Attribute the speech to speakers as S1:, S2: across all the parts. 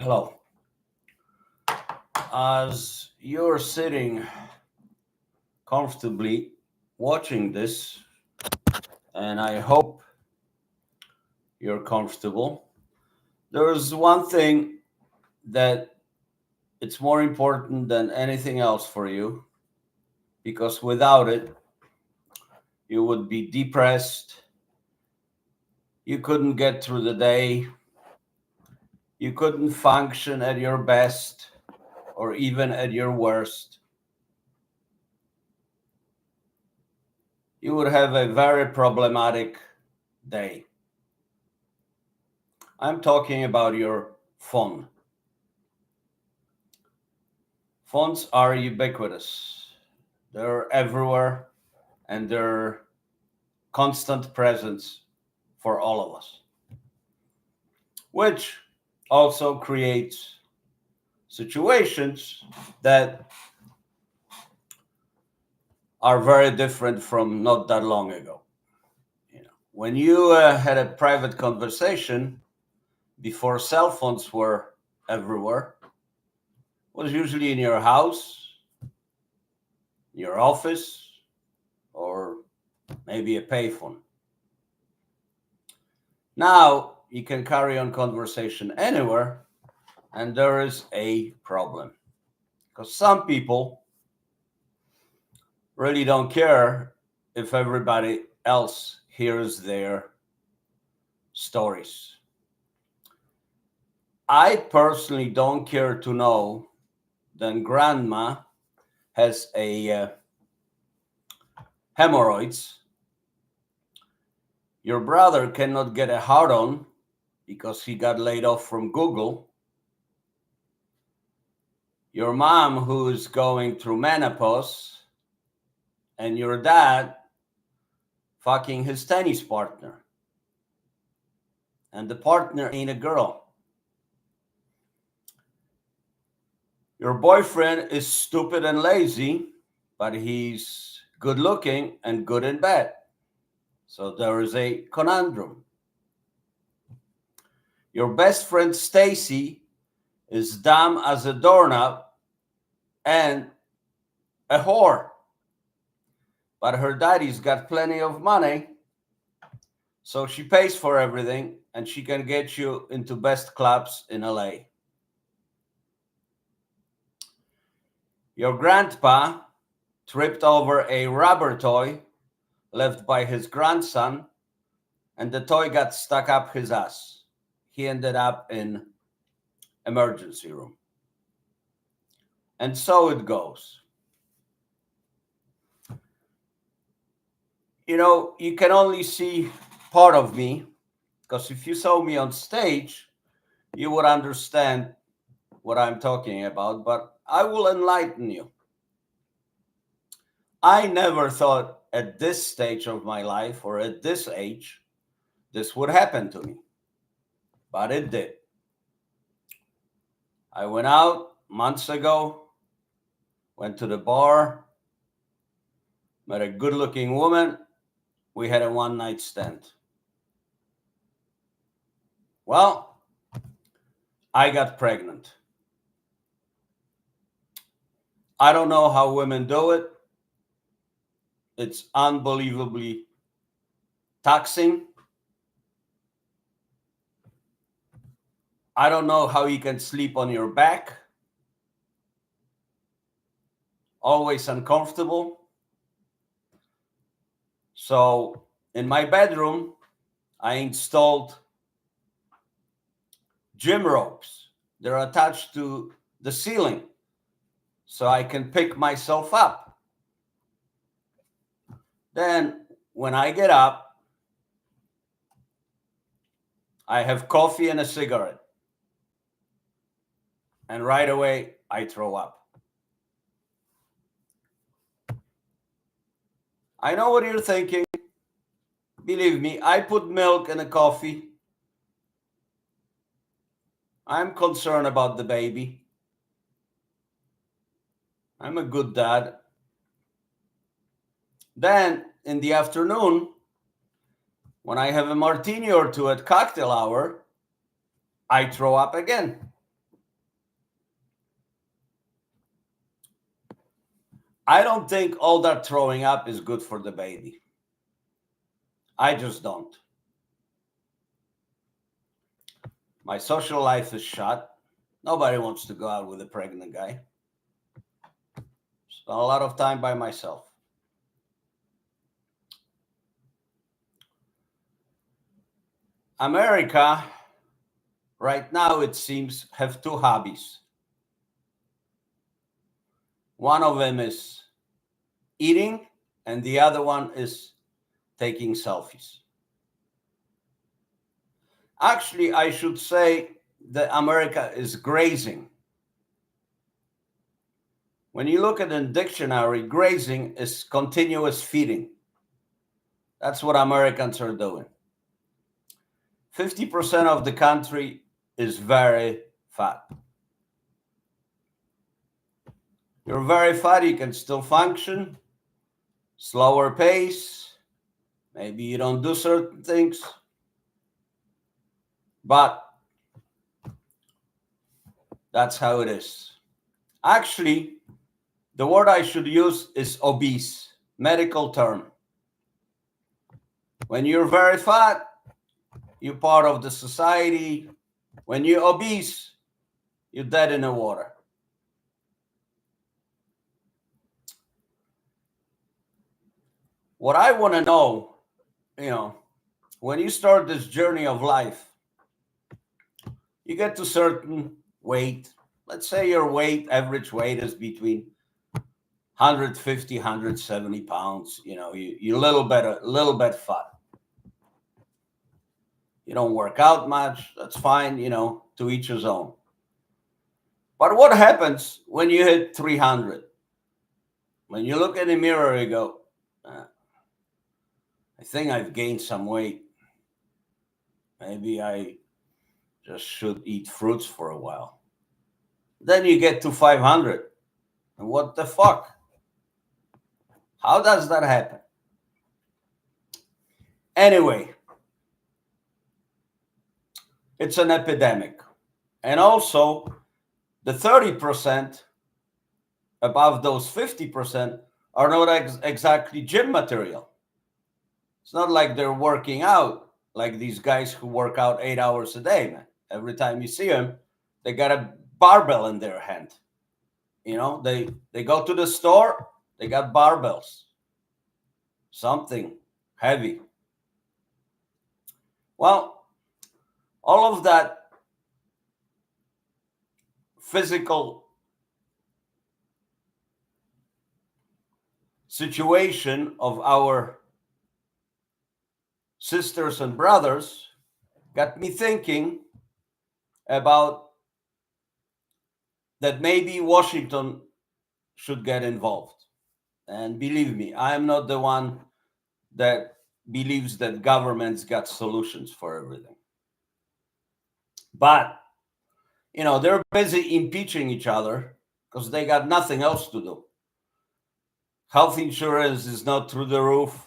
S1: Hello. As you're sitting comfortably watching this, and I hope you're comfortable, there's one thing that it's more important than anything else for you because without it, you would be depressed, you couldn't get through the day, you couldn't function at your best or even at your worst. You would have a very problematic day. I'm talking about your phone. Phones are ubiquitous. They're everywhere and they're constant presence for all of us, which also creates situations that are very different from not that long ago. When you had a private conversation before cell phones were everywhere, it was usually in your house, your office, or maybe a payphone. Now you can carry on conversation anywhere, and there is a problem because some people really don't care if everybody else hears their stories. I personally don't care to know that grandma has a hemorrhoids. Your brother cannot get a hard on because he got laid off from Google. Your mom who's going through menopause, and your dad fucking his tennis partner. And the partner ain't a girl. Your boyfriend is stupid and lazy, but he's good looking and good in bed. So there is a conundrum. Your best friend Stacy is dumb as a doorknob and a whore. But her daddy's got plenty of money, so she pays for everything and she can get you into best clubs in LA. Your grandpa tripped over a rubber toy left by his grandson, and the toy got stuck up his ass. He ended up in emergency room. And so it goes. You can only see part of me because if you saw me on stage, you would understand what I'm talking about, but I will enlighten you. I never thought at this stage of my life or at this age this would happen to me, but it did. I went out months ago, went to the bar, met a good looking woman. We had a one night stand. Well, I got pregnant. I don't know how women do it. It's unbelievably taxing. I don't know how you can sleep on your back. Always uncomfortable. So in my bedroom, I installed gym ropes. They're attached to the ceiling so I can pick myself up. Then when I get up, I have coffee and a cigarette. And right away, I throw up. I know what you're thinking. Believe me, I put milk in a coffee. I'm concerned about the baby. I'm a good dad. Then in the afternoon, when I have a martini or two at cocktail hour, I throw up again. I don't think all that throwing up is good for the baby. I just don't. My social life is shot. Nobody wants to go out with a pregnant guy. Spend a lot of time by myself. America, right now, it seems, have two hobbies. One of them is eating, and the other one is taking selfies. Actually, I should say that America is grazing. When you look at a dictionary, grazing is continuous feeding. That's what Americans are doing. 50% of the country is very fat. You're very fat, you can still function, slower pace, maybe you don't do certain things, but that's how it is. Actually, the word I should use is obese, medical term. When you're very fat, you're part of the society. When you're obese, you're dead in the water. What I want to know, when you start this journey of life, you get to certain weight. Let's say your average weight is between 150, 170 pounds. You're a little bit fat. You don't work out much. That's fine, to each his own. But what happens when you hit 300? When you look in the mirror, you go, I think I've gained some weight. Maybe I just should eat fruits for a while. Then you get to 500. And what the fuck? How does that happen? Anyway, it's an epidemic. And also, the 30% above those 50% are not exactly gym material. It's not like they're working out like these guys who work out 8 hours a day, man. Every time you see them, they got a barbell in their hand. They go to the store, they got barbells, something heavy. Well, all of that physical situation of our sisters and brothers got me thinking about that maybe Washington should get involved. And believe me, I am not the one that believes that governments got solutions for everything. But, they're busy impeaching each other because they got nothing else to do. Health insurance is not through the roof.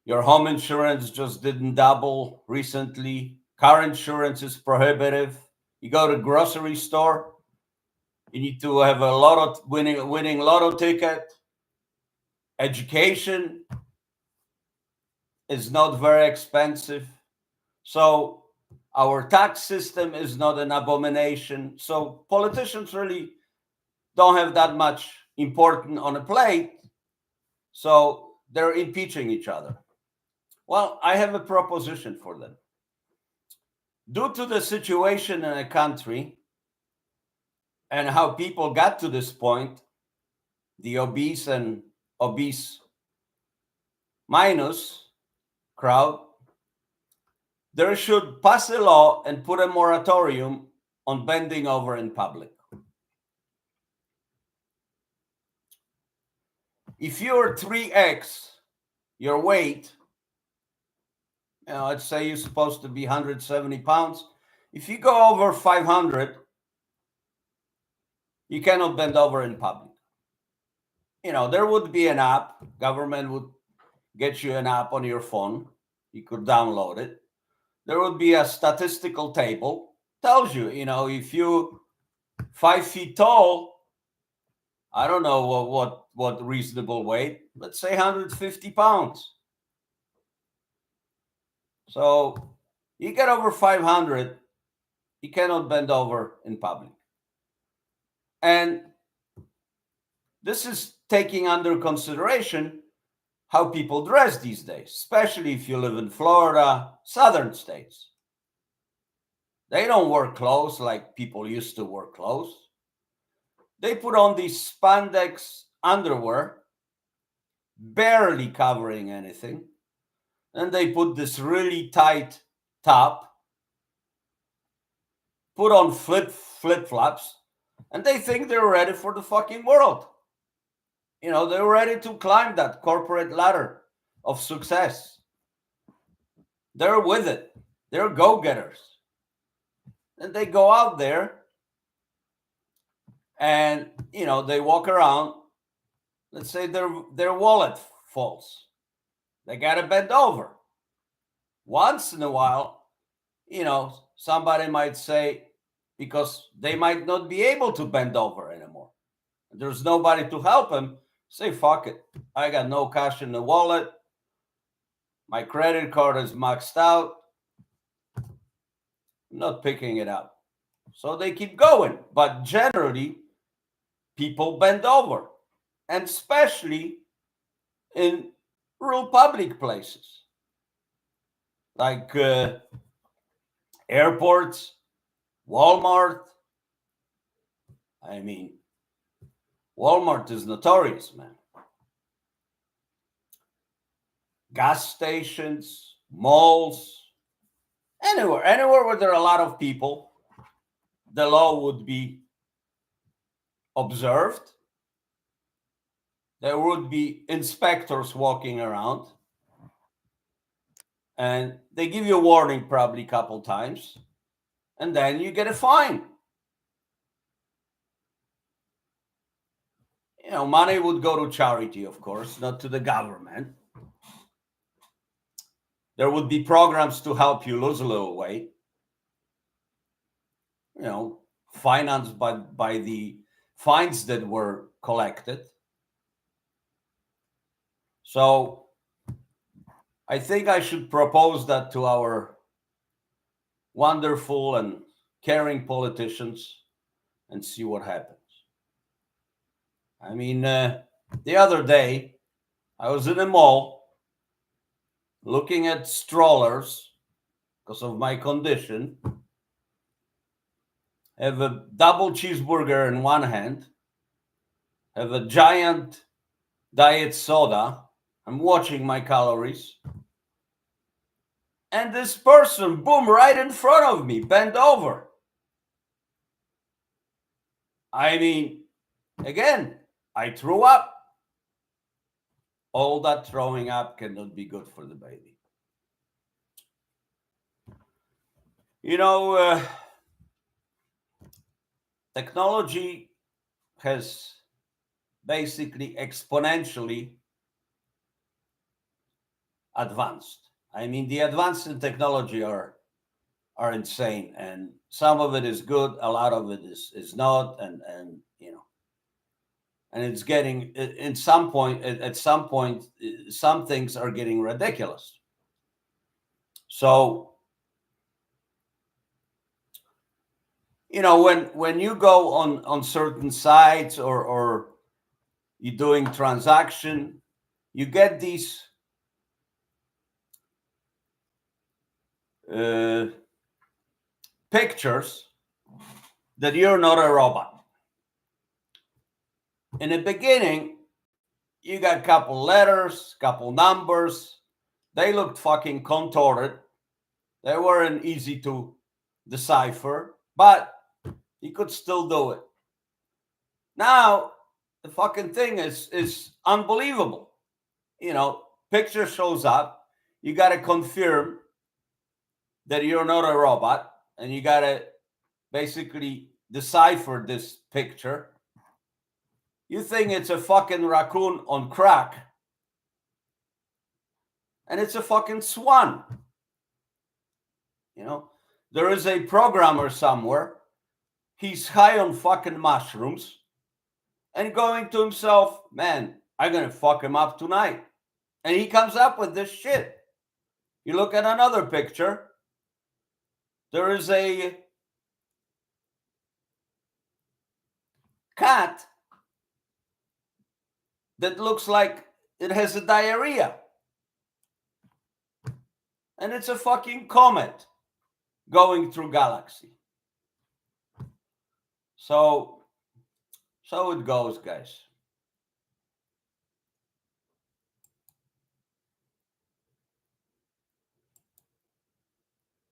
S1: Your home insurance just didn't double recently. Car insurance is prohibitive. You go to the grocery store, you need to have a winning lotto ticket. Education is not very expensive. So our tax system is not an abomination. So politicians really don't have that much important on a plate. So they're impeaching each other. Well, I have a proposition for them. Due to the situation in a country and how people got to this point, the obese and obese minus crowd, there should pass a law and put a moratorium on bending over in public. If you're 3x your weight, let's say you're supposed to be 170 pounds. If you go over 500, you cannot bend over in public. There would be an app. Government would get you an app on your phone. You could download it. There would be a statistical table. Tells you, if you're 5 feet tall, I don't know what reasonable weight. Let's say 150 pounds. So you get over 500, you cannot bend over in public. And this is taking under consideration how people dress these days, especially if you live in Florida, southern states. They don't wear clothes like people used to wear clothes. They put on these spandex underwear, barely covering anything. And they put this really tight top, put on flip-flops, and they think they're ready for the fucking world. You know, they're ready to climb that corporate ladder of success. They're with it. They're go-getters. And they go out there and, you know, they walk around. Let's say their wallet falls. They got to bend over. Once in a while, you know, somebody might say, because they might not be able to bend over anymore. There's nobody to help them. Say, fuck it. I got no cash in the wallet. My credit card is maxed out. I'm not picking it up. So they keep going. But generally, people bend over. And especially in real public places. Like airports, Walmart. I mean, Walmart is notorious, man. Gas stations, malls, anywhere where there are a lot of people, the law would be observed. There would be inspectors walking around, and they give you a warning probably a couple times, and then you get a fine. You know, money would go to charity, of course, not to the government. There would be programs to help you lose a little weight, you know, financed by the fines that were collected. So I think I should propose that to our wonderful and caring politicians and see what happens. I mean, the other day, I was in a mall looking at strollers because of my condition. I have a double cheeseburger in one hand, have a giant diet soda. I'm watching my calories. And this person, boom, right in front of me, bent over. I mean, again, I threw up. All that throwing up cannot be good for the baby. You know, technology has basically exponentially advanced. I mean, the advances in technology are insane, and some of it is good, a lot of it is not, and you know, and it's getting at some point some things are getting ridiculous. So, you know, when you go on certain sites or you're doing transaction, you get these pictures that you're not a robot. In the beginning, you got a couple letters, couple numbers. They looked fucking contorted. They weren't easy to decipher, but you could still do it. Now, the fucking thing is unbelievable. You know, picture shows up. You got to confirm that you're not a robot, and you got to basically decipher this picture. You think it's a fucking raccoon on crack, and it's a fucking swan. You know, there is a programmer somewhere. He's high on fucking mushrooms, and going to himself, man, I'm going to fuck him up tonight. And he comes up with this shit. You look at another picture, there is a cat that looks like it has a diarrhea. And it's a fucking comet going through galaxy. So it goes, guys.